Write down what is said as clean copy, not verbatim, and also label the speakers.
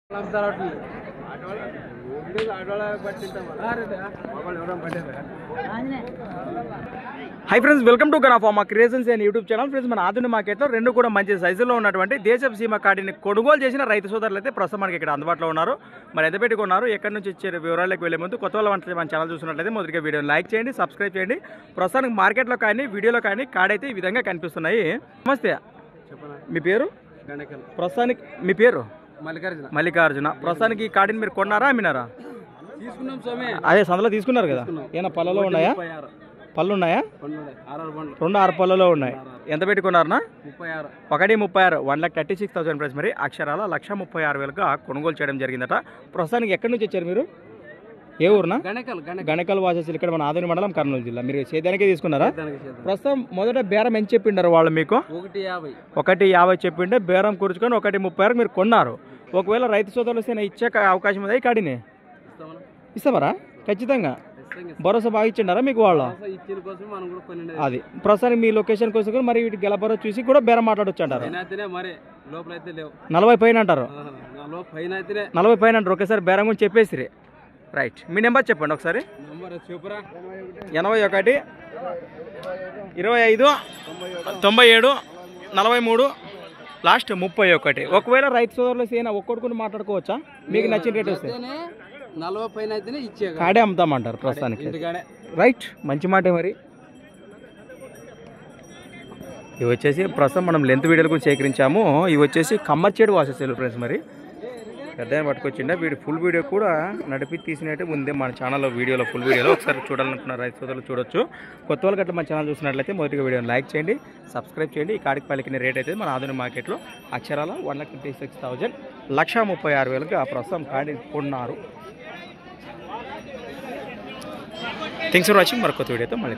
Speaker 1: High friends, welcome to గణఫార్మా creations and YouTube channel. Friends, మన ఆధునిక మార్కెట్లో రెండు కూడా మంచి సైజులో ఉన్నటువంటి దేశపు సీమ కాడిని కొనుగోలు చేసిన రైతు సోదరులు అయితే ప్రస్తుతం మనకి ఇక్కడ అందుబాటులో ఉన్నారు. మరి ఎంత పెట్టుకున్నారు, ఎక్కడి నుంచి ఇచ్చే వివరాలకు వెళ్లే ముందు కొత్త వాళ్ళ వంటలు మన ఛానల్ చూసినట్లయితే మొదటిగా వీడియోని లైక్ చేయండి, సబ్స్క్రైబ్ చేయండి. ప్రస్తుతానికి మార్కెట్లో కానీ వీడియోలో కానీ కాడైతే ఈ విధంగా కనిపిస్తున్నాయి. నమస్తే, మీ పేరు? ప్రస్తుతానికి మీ పేరు? మల్లికార్జున. ప్రస్తుతానికి ఈ కాడిని మీరు కొన్నారా, అమ్మినారా? అదే సందులో తీసుకున్నారు కదా. ఏమైనా పళ్ళలో ఉన్నాయా? పళ్ళు ఉన్నాయా? 2-6 పళ్ళలో ఉన్నాయి. ఎంత పెట్టుకున్నారనా? 1,36,000, 1,36,000 ప్రైస్. మరి అక్షరాల 1,36,000గా కొనుగోలు చేయడం జరిగిందట. ప్రస్తుతానికి ఎక్కడి నుంచి వచ్చారు మీరు? ఏ ఊరునా? గణకల్ వాసెస్, ఇక్కడ మన ఆదోని మండలం, కర్నూలు జిల్లా. మీరు సేద్యానికే తీసుకున్నారా? ప్రస్తుతం మొదట బేరం ఎంత చెప్పిండారు వాళ్ళు మీకు? 1,50 చెప్పిండే బేరం కూర్చుకొని 1,30 మీరు కొన్నారు. ఒకవేళ రైతు సోదరులు వస్తే ఇచ్చే అవకాశం ఉంది. ఈ కాడిని ఇస్తామరా? ఖచ్చితంగా భరోసా బాగా ఇచ్చిండారా మీకు వాళ్ళు? అది ప్రస్తుతానికి మీ లొకేషన్ కోసం మరి వీటి గెలపరో చూసి కూడా బేరం మాట్లాడొచ్చు అంటారు. 40 పైన అంటారు. 40 పైన అంటారు. ఒకేసారి బేరం గురించి చెప్పేసి రైట్. మీ నెంబర్ చెప్పండి ఒకసారి. 81 25 97 43 లాస్ట్ 31. ఒకవేళ రైతు సోదరులు సేనా ఒక్కొక్కటి మాట్లాడుకోవచ్చా? మీకు నచ్చిన రేట్ వస్తే
Speaker 2: 40 పైన అయితేనే ఇచ్చే
Speaker 1: కాడే అమ్ముతామంటారు ప్రస్తుతానికి. రైట్, మంచి మాట. మరి ఇవి వచ్చేసి ప్రస్తుతం మనం లెంత్ వీడియోలు కూడా సేకరించాము. ఇవి వచ్చేసి కమ్మర్చేడు వాసేసేలు ఫ్రెండ్స్. మరి పెద్ద పట్టుకొచ్చిండే వీడి ఫుల్ వీడియో కూడా నడిపి తీసినట్టు ఉంది మన ఛానల్లో. వీడియోలో ఫుల్ వీడియోలో ఒకసారి చూడాలనుకున్న రైతు సోదరులు చూడొచ్చు. కొత్త వాళ్ళకి అట్లా మన ఛానల్ చూసినట్లయితే మొదటిగా వీడియోని లైక్ చేయండి, సబ్స్క్రైబ్ చేయండి. ఈ కాడికి పలికిన రేట్ అయితే మన ఆధునిక మార్కెట్లో అక్షరాల 1,36,000, 1,36,000గా ప్రస్తుతం కాడి కొన్నారు. Thanks for watching. మరొక వీడియోతో మళ్ళీ